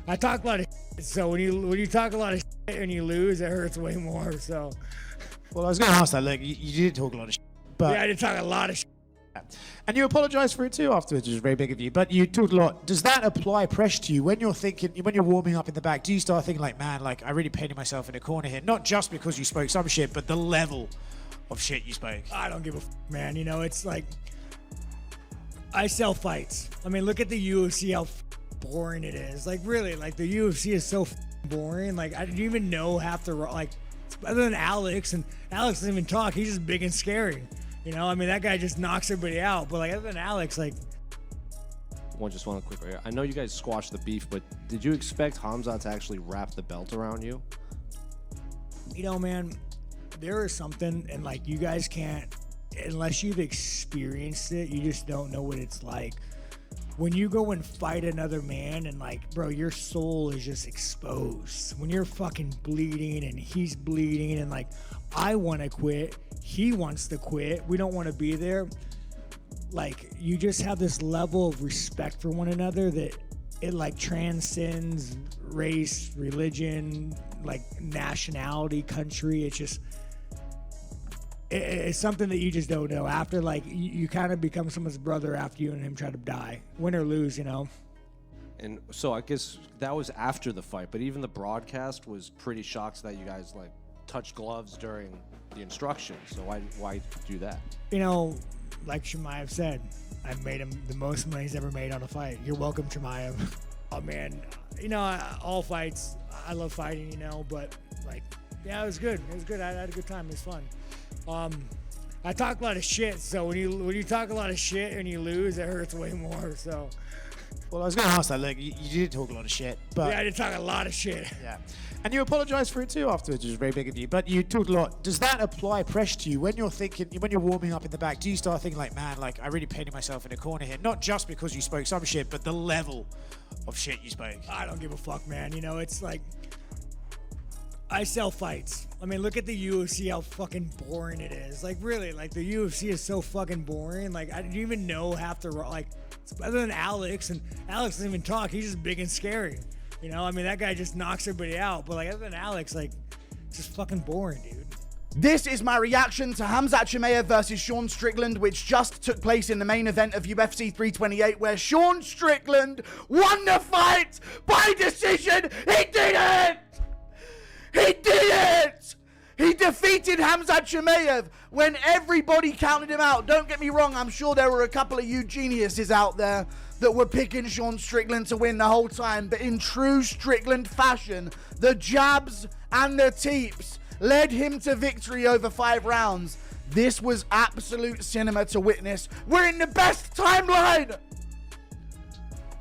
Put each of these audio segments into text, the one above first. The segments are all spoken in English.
I talk a lot of shit, so when you talk a lot of shit and you lose, it hurts way more. So. Well, I was going to ask that. Look, you did talk a lot of shit, but Yeah, I did talk a lot of shit. And you apologized for it too afterwards, which was very big of you. But you talked a lot. Does that apply pressure to you when you're thinking, when you're warming up in the back? Do you start thinking like, man, like I really painted myself in a corner here? Not just because you spoke some shit, but the level of shit you spoke. I don't give a man. You know, it's like I sell fights. I mean, look at the UFC, how boring it is. Like really, like the UFC is so boring. Like I didn't even know half the like other than Alex, and Alex doesn't even talk. He's just big and scary. You know, I mean, that guy just knocks everybody out. But like other than Alex, like. Just one quick. I know you guys squashed the beef, but did you expect Khamzat to actually wrap the belt around you? You know, man, there is something, and like you guys can't, unless you've experienced it, you just don't know what it's like. When you go and fight another man and like, bro, your soul is just exposed. When you're fucking bleeding and he's bleeding and like, I want to quit, he wants to quit, we don't want to be there. Like, you just have this level of respect for one another that it like transcends race, religion, like nationality, country. It's just, it's something that you just don't know. After, like, you kind of become someone's brother after you and him try to die. Win or lose, you know? And so I guess that was after the fight, but even the broadcast was pretty shocked that you guys, like, touched gloves during the instructions. So why do that? You know, like Chimaev said, I made him the most money he's ever made on a fight. You're welcome, Chimaev. Oh, man. You know, all fights, I love fighting, you know, but, like, yeah, it was good. It was good. I had a good time. It was fun. I talk a lot of shit, so when you talk a lot of shit and you lose, it hurts way more. So. Well, I was going to ask that. Look, you did talk a lot of shit, but yeah, I did talk a lot of shit. Yeah, and you apologized for it too afterwards, which was very big of you. But you talked a lot. Does that apply pressure to you when you're thinking, when you're warming up in the back? Do you start thinking like, man, like I really painted myself in a corner here? Not just because you spoke some shit, but the level of shit you spoke. I don't give a fuck, man. You know, it's like I sell fights. I mean, look at the UFC, how fucking boring it is. Like, really, like, the UFC is so fucking boring. Like, I didn't even know half the, like, other than Alex, and Alex doesn't even talk. He's just big and scary. You know, I mean, that guy just knocks everybody out. But, like, other than Alex, like, it's just fucking boring, dude. This is my reaction to Khamzat Chimaev versus Sean Strickland, which just took place in the main event of UFC 328, where Sean Strickland won the fight by decision. He did it! He did it! He defeated Khamzat Chimaev when everybody counted him out. Don't get me wrong, I'm sure there were a couple of you geniuses out there that were picking Sean Strickland to win the whole time, but in true Strickland fashion, the jabs and the teeps led him to victory over 5 rounds. This was absolute cinema to witness. We're in the best timeline!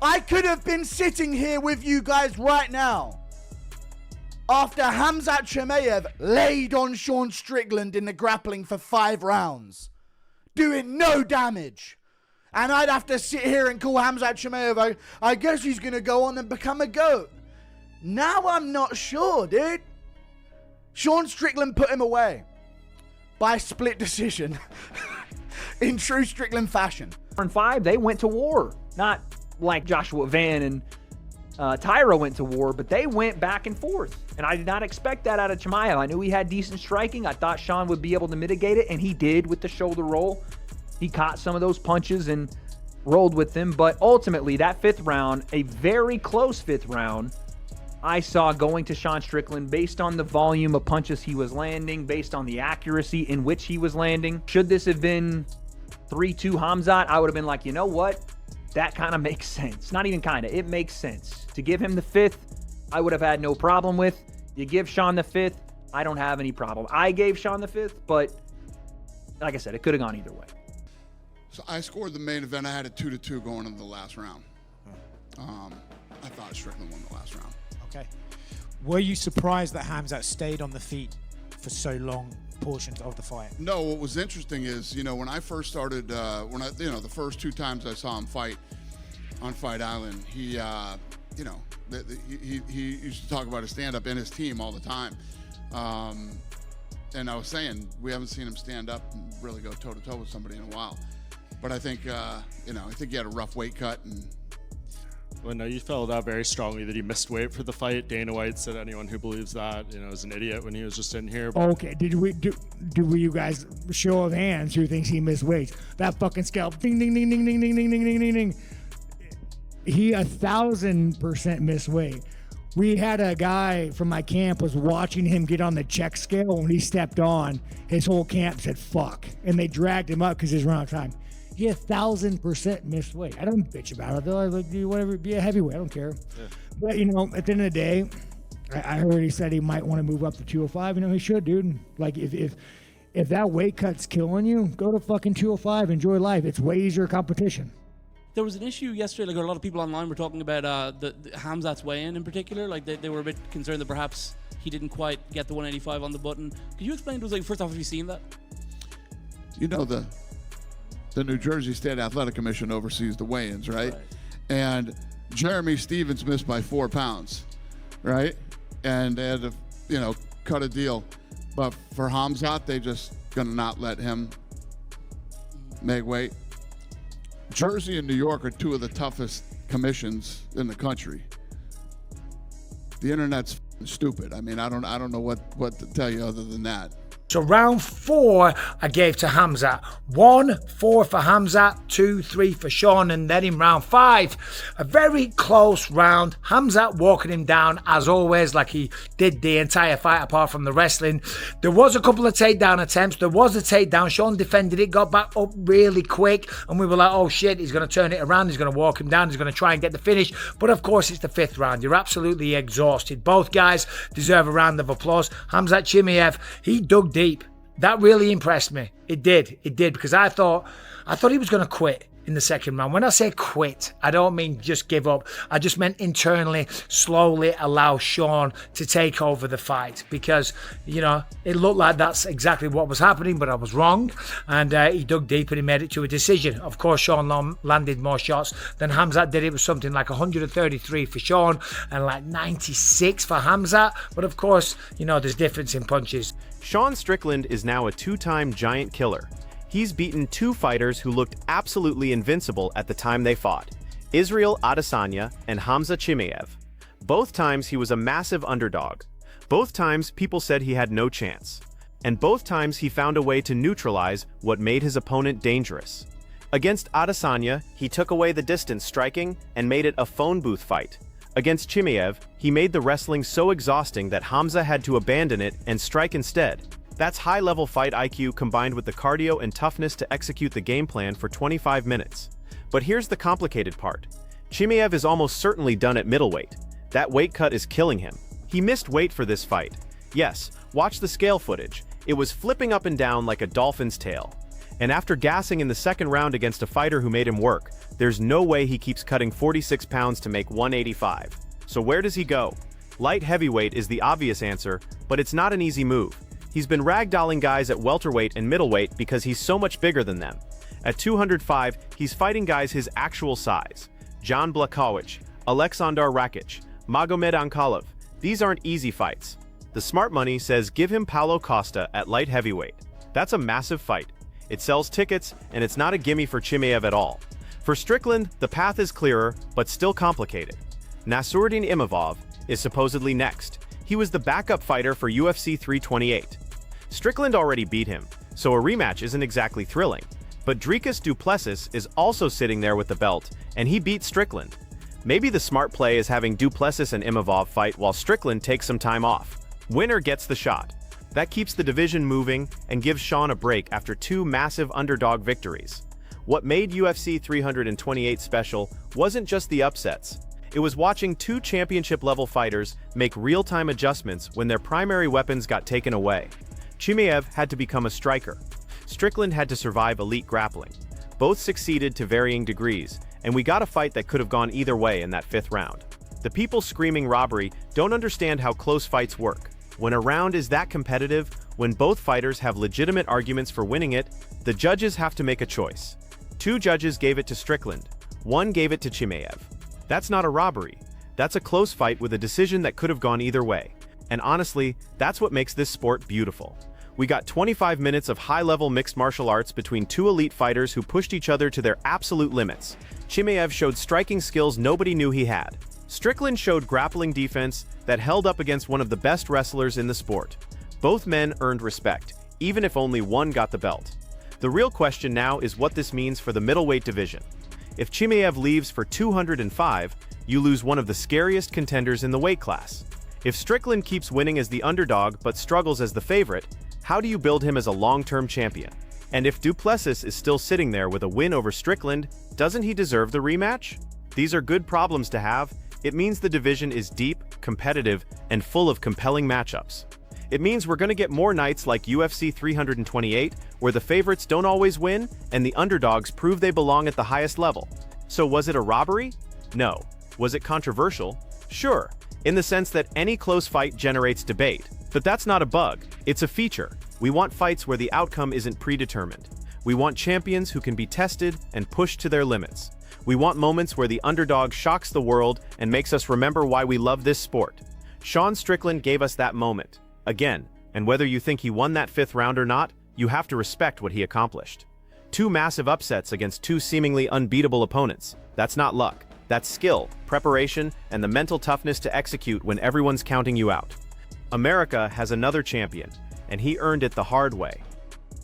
I could have been sitting here with you guys right now after Khamzat Chimaev laid on Sean Strickland in the grappling for 5 rounds, doing no damage. And I'd have to sit here and call Khamzat Chimaev, I guess he's going to go on and become a GOAT. Now I'm not sure, dude. Sean Strickland put him away by split decision in true Strickland fashion. In 5, they went to war. Not like Joshua Van and Tyra went to war, but they went back and forth. And I did not expect that out of Chimaev. I knew he had decent striking. I thought Sean would be able to mitigate it, and he did with the shoulder roll. He caught some of those punches and rolled with them. But ultimately, that 5th round, a very close 5th round, I saw going to Sean Strickland based on the volume of punches he was landing, based on the accuracy in which he was landing. Should this have been 3-2 Khamzat, I would have been like, you know what? That kind of makes sense. Not even kind of. It makes sense. To give him the 5th, I would have had no problem with. You give Sean the 5th, I don't have any problem. I gave Sean the 5th, but like I said, it could have gone either way. So I scored the main event. I had a 2-2 going into the last round. I thought Strickland won the last round. Okay. Were you surprised that Khamzat stayed on the feet for so long portions of the fight? No, what was interesting is, you know, when I first started, the first 2 times I saw him fight on Fight Island, he used to talk about his stand-up in his team all the time. And I was saying, we haven't seen him stand up and really go toe-to-toe with somebody in a while. But I think, I think he had a rough weight cut and I know you felt out very strongly that he missed weight for the fight. Dana White said anyone who believes that, is an idiot when he was just in here. But Okay, do you guys, show of hands, who thinks he missed weight? That fucking scalp, ding, ding, ding, ding, ding, ding, ding, ding, ding, ding, ding. He 1,000% missed weight. We had a guy from my camp was watching him get on the check scale. When he stepped on, his whole camp said, fuck. And they dragged him up because he's running out of time. He 1,000% missed weight. I don't bitch about it though. I like, do whatever, be a heavyweight. I don't care. Yeah. But at the end of the day, I heard he said he might want to move up to 205. He should, dude. Like if that weight cut's killing you, go to fucking 205. Enjoy life. It's way easier competition. There was an issue yesterday. Like a lot of people online were talking about the Khamzat's weigh-in in particular. Like they were a bit concerned that perhaps he didn't quite get the 185 on the button. Could you explain to us, like, first off, have you seen that? The New Jersey State Athletic Commission oversees the weigh-ins, right? And Jeremy Stevens missed by 4 pounds, right? And they had to, cut a deal. But for Khamzat, they just gonna not let him make weight. Jersey and New York are two of the toughest commissions in the country. The internet's stupid. I mean, I don't know what to tell you other than that. So round 4, I gave to Khamzat. 1, 4 for Khamzat, 2, 3 for Sean, and then in round 5, a very close round. Khamzat walking him down as always, like he did the entire fight apart from the wrestling. There was a couple of takedown attempts. There was a takedown. Sean defended it, got back up really quick, and we were like, oh shit, he's going to turn it around. He's going to walk him down. He's going to try and get the finish. But of course, it's the 5th round. You're absolutely exhausted. Both guys deserve a round of applause. Khamzat Chimaev, he dug deep. That really impressed me. It did, because I thought he was going to quit in the 2nd round. When I say quit, I don't mean just give up. I just meant internally, slowly allow Sean to take over the fight, because, it looked like that's exactly what was happening, but I was wrong. And he dug deep and he made it to a decision. Of course, Sean landed more shots than Khamzat did. It was something like 133 for Sean and like 96 for Khamzat. But of course, there's difference in punches. Sean Strickland is now a 2-time giant killer. He's beaten 2 fighters who looked absolutely invincible at the time they fought, Israel Adesanya and Khamzat Chimaev. Both times he was a massive underdog. Both times people said he had no chance. And both times he found a way to neutralize what made his opponent dangerous. Against Adesanya, he took away the distance striking and made it a phone booth fight. Against Chimaev, he made the wrestling so exhausting that Khamzat had to abandon it and strike instead. That's high-level fight IQ combined with the cardio and toughness to execute the game plan for 25 minutes. But here's the complicated part. Chimaev is almost certainly done at middleweight. That weight cut is killing him. He missed weight for this fight. Yes, watch the scale footage. It was flipping up and down like a dolphin's tail. And after gassing in the 2nd round against a fighter who made him work, there's no way he keeps cutting 46 pounds to make 185. So where does he go? Light heavyweight is the obvious answer, but it's not an easy move. He's been ragdolling guys at welterweight and middleweight because he's so much bigger than them. At 205, he's fighting guys his actual size. Jan Blachowicz, Aleksandar Rakic, Magomed Ankalaev. These aren't easy fights. The smart money says give him Paulo Costa at light heavyweight. That's a massive fight. It sells tickets, and it's not a gimme for Chimaev at all. For Strickland, the path is clearer, but still complicated. Nasruddin Imavov is supposedly next. He was the backup fighter for UFC 328. Strickland already beat him, so a rematch isn't exactly thrilling. But Dricus du Plessis is also sitting there with the belt, and he beat Strickland. Maybe the smart play is having du Plessis and Imavov fight while Strickland takes some time off. Winner gets the shot. That keeps the division moving and gives Sean a break after 2 massive underdog victories. What made UFC 328 special wasn't just the upsets. It was watching 2 championship-level fighters make real-time adjustments when their primary weapons got taken away. Chimaev had to become a striker. Strickland had to survive elite grappling. Both succeeded to varying degrees, and we got a fight that could have gone either way in that 5th round. The people screaming robbery don't understand how close fights work. When a round is that competitive, when both fighters have legitimate arguments for winning it, the judges have to make a choice. 2 judges gave it to Strickland. 1 gave it to Chimaev. That's not a robbery. That's a close fight with a decision that could have gone either way. And honestly, that's what makes this sport beautiful. We got 25 minutes of high-level mixed martial arts between two elite fighters who pushed each other to their absolute limits. Chimaev showed striking skills nobody knew he had. Strickland showed grappling defense that held up against one of the best wrestlers in the sport. Both men earned respect, even if only one got the belt. The real question now is what this means for the middleweight division. If Chimaev leaves for 205, you lose one of the scariest contenders in the weight class. If Strickland keeps winning as the underdog but struggles as the favorite, how do you build him as a long-term champion? And if Duplessis is still sitting there with a win over Strickland, doesn't he deserve the rematch? These are good problems to have. It means the division is deep, competitive, and full of compelling matchups. It means we're going to get more nights like UFC 328, where the favorites don't always win, and the underdogs prove they belong at the highest level. So was it a robbery? No. Was it controversial? Sure, in the sense that any close fight generates debate. But that's not a bug, it's a feature. We want fights where the outcome isn't predetermined. We want champions who can be tested and pushed to their limits. We want moments where the underdog shocks the world and makes us remember why we love this sport. Sean Strickland gave us that moment. Again, and whether you think he won that 5th round or not, you have to respect what he accomplished. 2 massive upsets against 2 seemingly unbeatable opponents. That's not luck. That's skill, preparation, and the mental toughness to execute when everyone's counting you out. America has another champion, and he earned it the hard way.